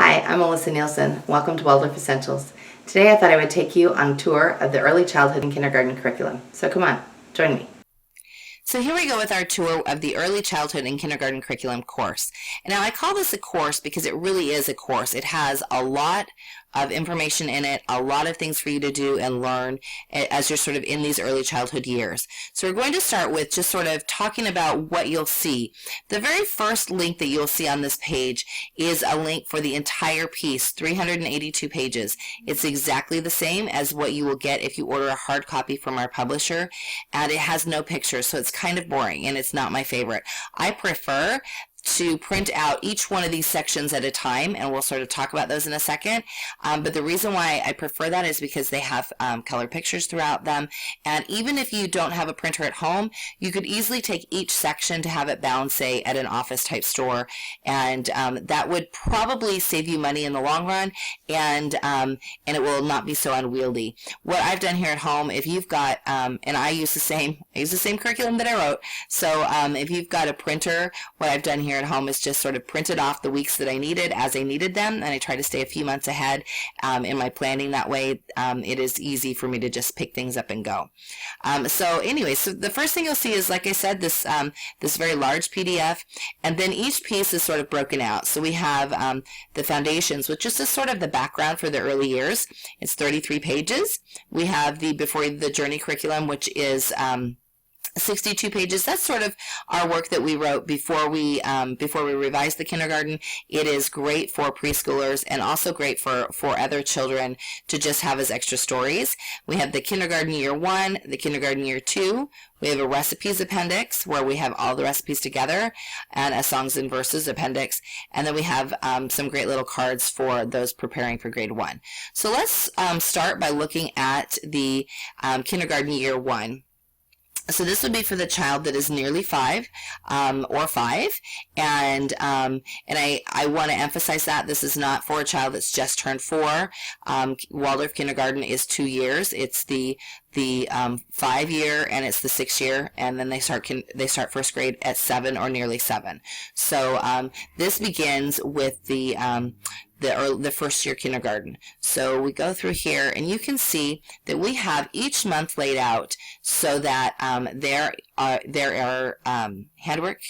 Hi, I'm Melissa Nielsen. Welcome to Waldorf Essentials. Today I thought I would take you on a tour of the early childhood and kindergarten curriculum. So come on, join me. So here we go with our tour of the early childhood and kindergarten curriculum course. And now I call this a course because it really is a course. It has a lot of information in it, a lot of things for you to do and learn as you're sort of in these early childhood years. So we're going to start with just sort of talking about what you'll see. The very first link that you'll see on this page is a link for the entire piece, 382 pages. It's exactly the same as what you will get if you order a hard copy from our publisher, and it has no pictures, so it's kind of boring, and it's not my favorite. I prefer to print out each one of these sections at a time, and we'll sort of talk about those in a second. But the reason why I prefer that is because they have color pictures throughout them, and even if you don't have a printer at home, you could easily take each section to have it bound, say, at an office type store, and that would probably save you money in the long run, and it will not be so unwieldy. What I've done here at home, if you've got, and I use the same curriculum that I wrote, so if you've got a printer, what I've done here at home is just sort of printed off the weeks that I needed as I needed them, and I try to stay a few months ahead in my planning. That way it is easy for me to just pick things up and go. So anyway, so the first thing you'll see is, like I said, this very large PDF, and then each piece is sort of broken out. So we have the foundations, which is just sort of the background for the early years. It's 33 pages. We have the Before the Journey curriculum, which is 62 pages. That's sort of our work that we wrote before we revised the kindergarten. It is great for preschoolers and also great for other children to just have as extra stories. We have the kindergarten year 1, the kindergarten year 2. We have a recipes appendix where we have all the recipes together, and a songs and verses appendix. And then we have some great little cards for those preparing for grade 1. So let's start by looking at the kindergarten year 1. So this would be for the child that is nearly 5 or 5, and I want to emphasize that this is not for a child that's just turned 4. Waldorf kindergarten is 2 years. It's the 5 year and it's the 6 year, and then they start first grade at 7 or nearly 7. So this begins with the first year kindergarten. So we go through here, and you can see that we have each month laid out so that there are handwork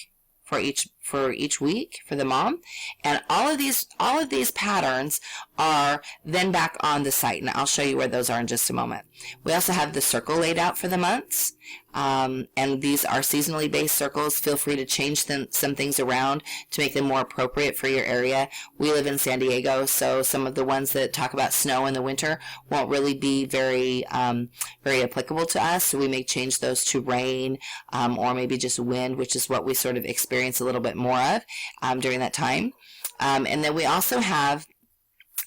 for each week for the mom, and all of these patterns are then back on the site, and I'll show you where those are in just a moment. We also have the circle laid out for the months, and these are seasonally based circles. Feel free to change some things around to make them more appropriate for your area. We live in San Diego, so some of the ones that talk about snow in the winter won't really be very applicable to us, so we may change those to rain, or maybe just wind, which is what we sort of experience a little bit more of during that time. And then we also have,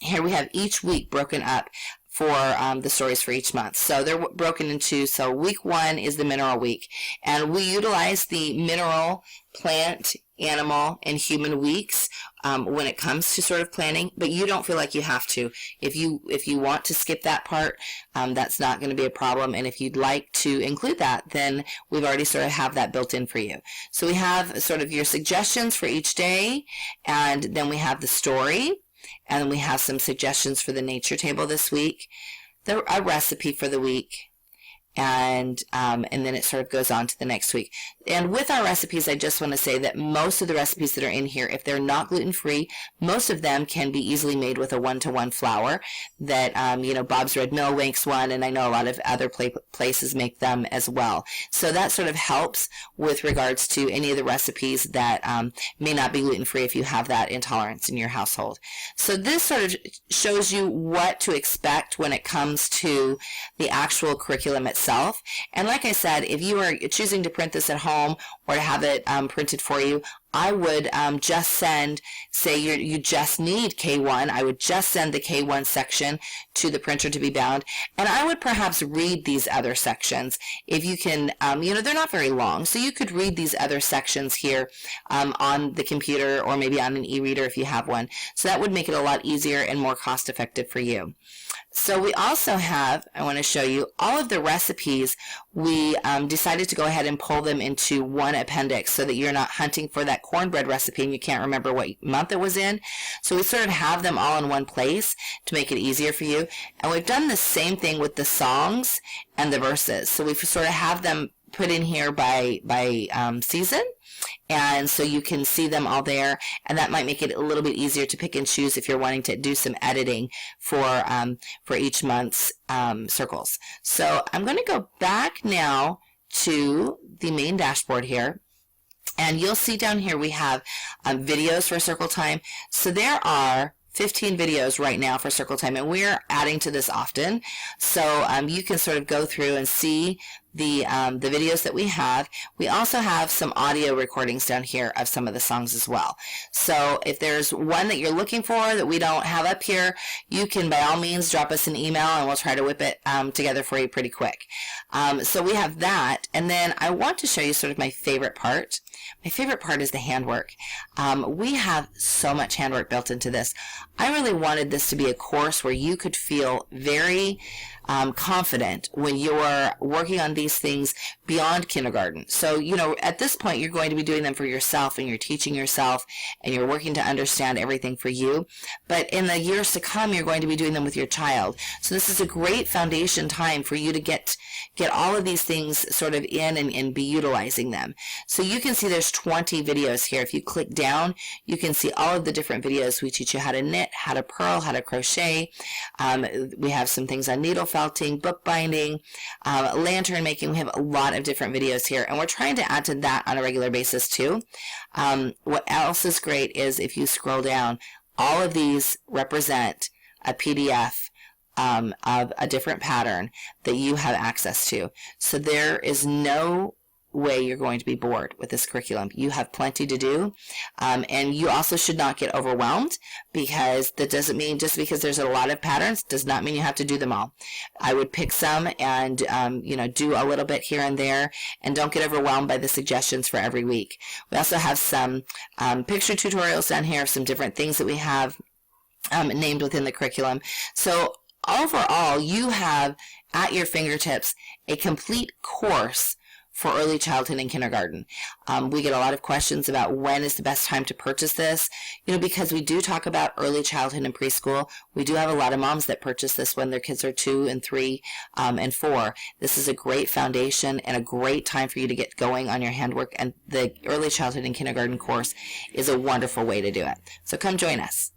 here we have each week broken up for the stories for each month. So they're broken into, so week 1 is the mineral week, and we utilize the mineral, plant, animal, and human weeks when it comes to sort of planning, but you don't feel like you have to. If you want to skip that part, that's not going to be a problem, and if you'd like to include that, then we've already sort of have that built in for you. So we have sort of your suggestions for each day, and then we have the story, and then we have some suggestions for the nature table this week, a recipe for the week, and then it sort of goes on to the next week. And with our recipes, I just want to say that most of the recipes that are in here, if they're not gluten-free, most of them can be easily made with a 1-to-1 flour that, Bob's Red Mill makes one, and I know a lot of other places make them as well. So that sort of helps with regards to any of the recipes that may not be gluten-free if you have that intolerance in your household. So this sort of shows you what to expect when it comes to the actual curriculum itself. And like I said, if you are choosing to print this at home or to have it printed for you, I would just send, say you just need K1, I would just send the K1 section to the printer to be bound, and I would perhaps read these other sections. If you can, they're not very long, so you could read these other sections here on the computer or maybe on an e-reader if you have one. So that would make it a lot easier and more cost effective for you. So we also have, I want to show you, all of the recipes we decided to go ahead and pull them into one appendix so that you're not hunting for that cornbread recipe and you can't remember what month it was in. So we sort of have them all in one place to make it easier for you. And we've done the same thing with the songs and the verses. So we sort of have them put in here by season, and so you can see them all there, and that might make it a little bit easier to pick and choose if you're wanting to do some editing for each month's circles. So I'm going to go back now to the main dashboard here, and you'll see down here we have videos for circle time. So there are 15 videos right now for circle time, and we're adding to this often. So you can sort of go through and see the videos that we have. We also have some audio recordings down here of some of the songs as well. So if there's one that you're looking for that we don't have up here, you can by all means drop us an email and we'll try to whip it together for you pretty quick. So we have that, and then I want to show you sort of my favorite part. My favorite part is the handwork. We have so much handwork built into this. I really wanted this to be a course where you could feel very confident when you're working on these things beyond kindergarten. So, you know, at this point, you're going to be doing them for yourself, and you're teaching yourself, and you're working to understand everything for you. But in the years to come, you're going to be doing them with your child. So this is a great foundation time for you to get all of these things sort of in and be utilizing them. So you can see there's 20 videos here. If you click down, you can see all of the different videos. We teach you how to knit, how to purl, how to crochet. We have some things on needle felting, bookbinding, lantern making. We have a lot of different videos here, and we're trying to add to that on a regular basis too. What else is great is if you scroll down, all of these represent a PDF of a different pattern that you have access to. So there is no way you're going to be bored with this curriculum. You have plenty to do, and you also should not get overwhelmed, because that doesn't mean just because there's a lot of patterns does not mean you have to do them all. I would pick some and do a little bit here and there, and don't get overwhelmed by the suggestions for every week. We also have some picture tutorials down here of some different things that we have named within the curriculum. So overall, you have at your fingertips a complete course for early childhood and kindergarten. We get a lot of questions about when is the best time to purchase this. Because we do talk about early childhood and preschool, we do have a lot of moms that purchase this when their kids are 2 and 3 and 4. This is a great foundation and a great time for you to get going on your handwork, and the early childhood and kindergarten course is a wonderful way to do it. So come join us.